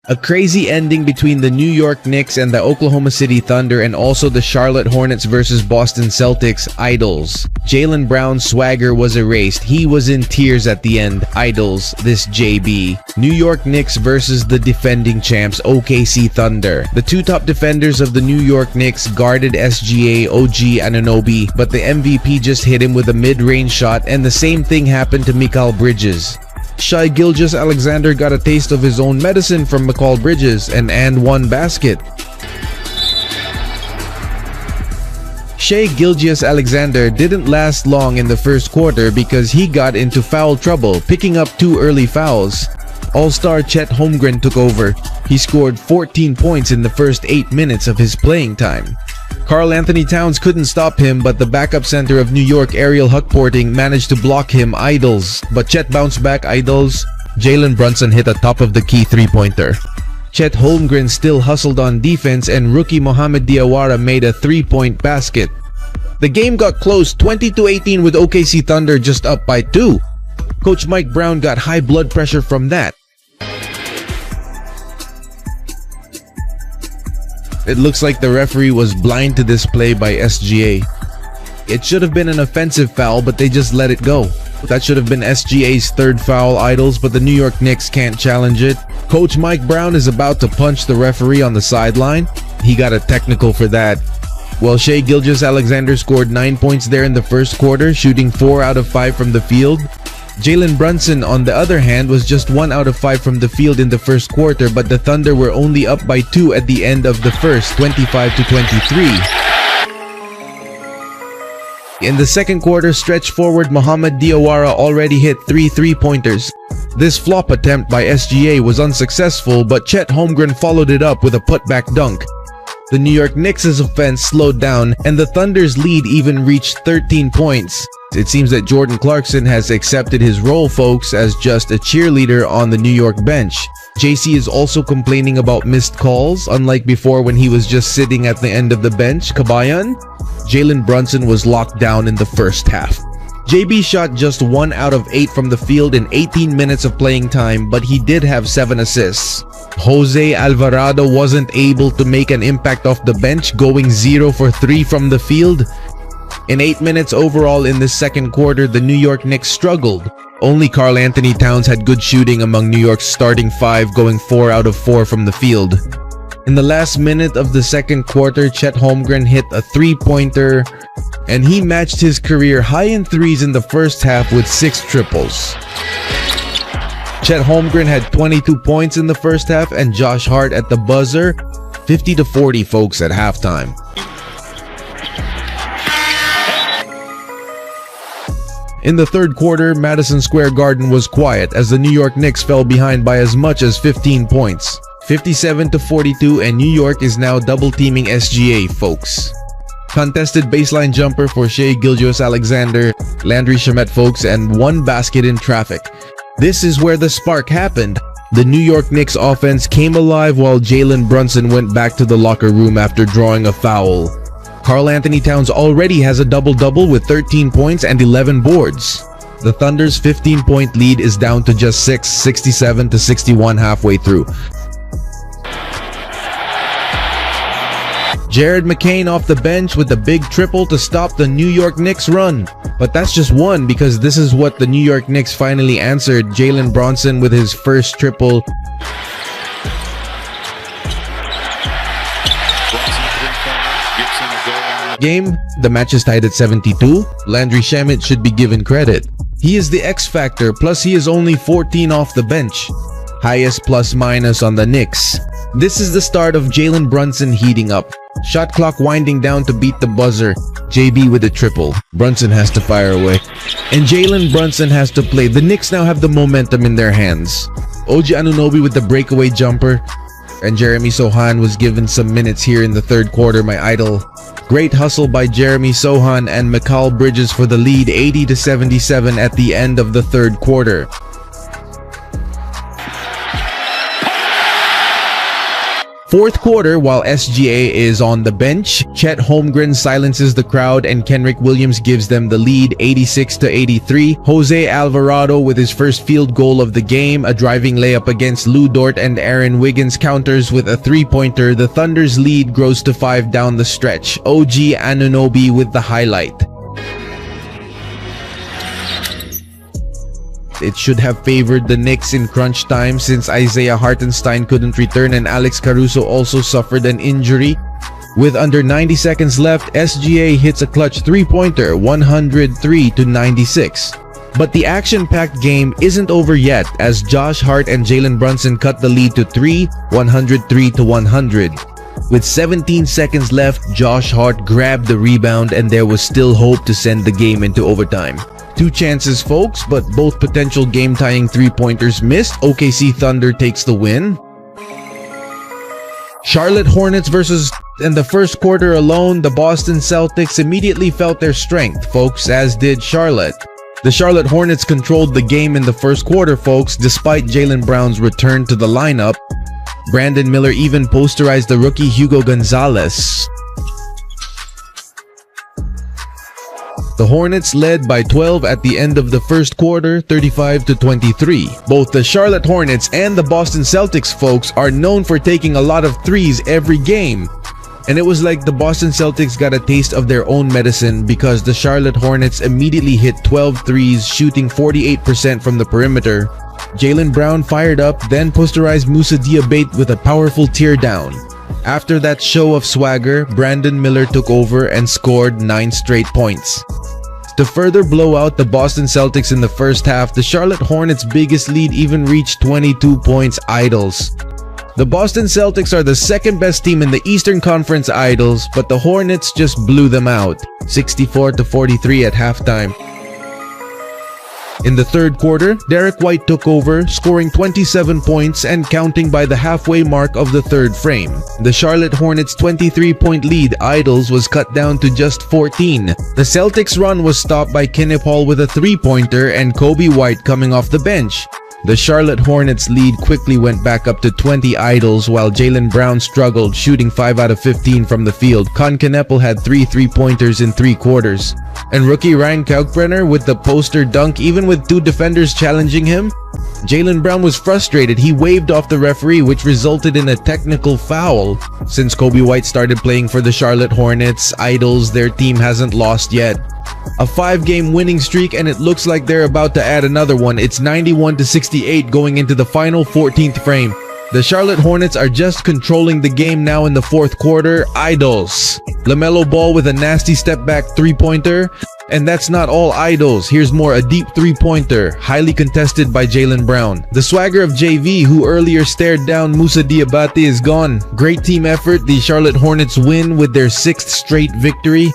A crazy ending between the New York Knicks and the Oklahoma City Thunder, and also the Charlotte Hornets versus Boston Celtics idols. Jaylen Brown's swagger was erased. He was in tears at the end. Idols, this JB. New York Knicks versus the defending champs OKC Thunder. The two top defenders of the New York Knicks guarded SGA, OG Anunoby, but the MVP just hit him with a mid-range shot, and the same thing happened to Mikal Bridges. Shai Gilgeous-Alexander got a taste of his own medicine from Mikal Bridges and one basket. Shai Gilgeous-Alexander didn't last long in the first quarter because he got into foul trouble, picking up 2 early fouls. All-star Chet Holmgren took over. He scored 14 points in the first 8 minutes of his playing time. Karl-Anthony Towns couldn't stop him, but the backup center of New York, Ariel Huckporting, managed to block him. Idols. But Chet bounced back. Idols. Jalen Brunson hit a top-of-the-key three-pointer. Chet Holmgren still hustled on defense, and rookie Mohamed Diawara made a 3-point basket. The game got close, 20-18, with OKC Thunder just up by 2. Coach Mike Brown got high blood pressure from that. It looks like the referee was blind to this play by SGA. It should have been an offensive foul, but they just let it go. That should have been SGA's 3rd foul, idols, but the New York Knicks can't challenge it. Coach Mike Brown is about to punch the referee on the sideline. He got a technical for that. Well, Shai Gilgeous-Alexander scored 9 points there in the first quarter, shooting 4 out of 5 from the field. Jalen Brunson, on the other hand, was just 1 out of 5 from the field in the first quarter, but the Thunder were only up by 2 at the end of the first, 25-23. In the second quarter, stretch forward Mohamed Diawara already hit 3 3-pointers. This flop attempt by SGA was unsuccessful, but Chet Holmgren followed it up with a putback dunk. The New York Knicks' offense slowed down, and the Thunder's lead even reached 13 points. It seems that Jordan Clarkson has accepted his role, folks, as just a cheerleader on the New York bench. JC is also complaining about missed calls, unlike before when he was just sitting at the end of the bench. Kabayan? Jalen Brunson was locked down in the first half. JB shot just 1 out of 8 from the field in 18 minutes of playing time, but he did have 7 assists. Jose Alvarado wasn't able to make an impact off the bench, going 0 for 3 from the field. In 8 minutes overall in the second quarter, the New York Knicks struggled. Only Karl-Anthony Towns had good shooting among New York's starting 5, going 4 out of 4 from the field. In the last minute of the second quarter, Chet Holmgren hit a 3-pointer, and he matched his career high in threes in the first half with 6 triples. Chet Holmgren had 22 points in the first half, and Josh Hart at the buzzer, 50-40, folks, at halftime. In the third quarter, Madison Square Garden was quiet as the New York Knicks fell behind by as much as 15 points. 57-42, and New York is now double-teaming SGA, folks. Contested baseline jumper for Shai Gilgeous-Alexander, Landry Shamet, folks, and 1 basket in traffic. This is where the spark happened. The New York Knicks offense came alive while Jalen Brunson went back to the locker room after drawing a foul. Karl-Anthony Towns already has a double-double with 13 points and 11 boards. The Thunder's 15-point lead is down to just 6, 67-61 halfway through. Jared McCain off the bench with a big triple to stop the New York Knicks run. But that's just one, because this is what the New York Knicks finally answered. Jalen Brunson with his first triple. Game, the match is tied at 72. Landry Shamet should be given credit. He is the X factor, plus he is only 14 off the bench. Highest plus-minus on the Knicks. This is the start of Jalen Brunson heating up. Shot clock winding down to beat the buzzer. JB with a triple. Brunson has to fire away. And Jalen Brunson has to play. The Knicks now have the momentum in their hands. OG Anunoby with the breakaway jumper. And Jeremy Sohan was given some minutes here in the third quarter, my idol. Great hustle by Jeremy Sohan and Mikal Bridges for the lead, 80-77 at the end of the third quarter. Fourth quarter, while SGA is on the bench, Chet Holmgren silences the crowd and Kenrich Williams gives them the lead 86-83. Jose Alvarado with his first field goal of the game, a driving layup against Lou Dort, and Aaron Wiggins counters with a three-pointer. The Thunder's lead grows to 5 down the stretch. OG Anunoby with the highlight. It should have favored the Knicks in crunch time since Isaiah Hartenstein couldn't return and Alex Caruso also suffered an injury. With under 90 seconds left, SGA hits a clutch three-pointer, 103-96. But the action-packed game isn't over yet as Josh Hart and Jalen Brunson cut the lead to 3, 103-100. With 17 seconds left, Josh Hart grabbed the rebound and there was still hope to send the game into overtime. 2 chances, folks, but both potential game-tying three-pointers missed. OKC Thunder takes the win. Charlotte Hornets versus... In the first quarter alone, the Boston Celtics immediately felt their strength, folks, as did Charlotte. The Charlotte Hornets controlled the game in the first quarter, folks, despite Jaylen Brown's return to the lineup. Brandon Miller even posterized the rookie Hugo Gonzalez. The Hornets led by 12 at the end of the first quarter, 35-23. Both the Charlotte Hornets and the Boston Celtics, folks, are known for taking a lot of threes every game. And it was like the Boston Celtics got a taste of their own medicine because the Charlotte Hornets immediately hit 12 threes, shooting 48% from the perimeter. Jaylen Brown fired up, then posterized Moussa Diabate with a powerful tear down. After that show of swagger, Brandon Miller took over and scored 9 straight points. To further blow out the Boston Celtics in the first half, the Charlotte Hornets' biggest lead even reached 22 points. Idols. The Boston Celtics are the second best team in the Eastern Conference, Idols, but the Hornets just blew them out, 64-43 at halftime. In the third quarter, Derek White took over, scoring 27 points and counting by the halfway mark of the third frame. The Charlotte Hornets' 23-point lead, Idols, was cut down to just 14. The Celtics' run was stopped by Kenneth Hall with a three-pointer and Kobe White coming off the bench. The Charlotte Hornets' lead quickly went back up to 20, Idols, while Jaylen Brown struggled, shooting 5 out of 15 from the field. Con Kneppel had 3 three-pointers in 3 quarters. And rookie Ryan Kalkbrenner with the poster dunk even with 2 defenders challenging him. Jaylen Brown was frustrated. He waved off the referee, which resulted in a technical foul. Since Kobe White started playing for the Charlotte Hornets, Idols, their team hasn't lost yet. A 5-game winning streak, and it looks like they're about to add another one. It's 91-68 going into the final 14th frame. The Charlotte Hornets are just controlling the game now in the fourth quarter. Idols. LaMelo Ball with a nasty step-back three-pointer. And that's not all, Idols. Here's more, a deep three-pointer, highly contested by Jaylen Brown. The swagger of JV, who earlier stared down Moussa Diabate, is gone. Great team effort. The Charlotte Hornets win with their 6th straight victory.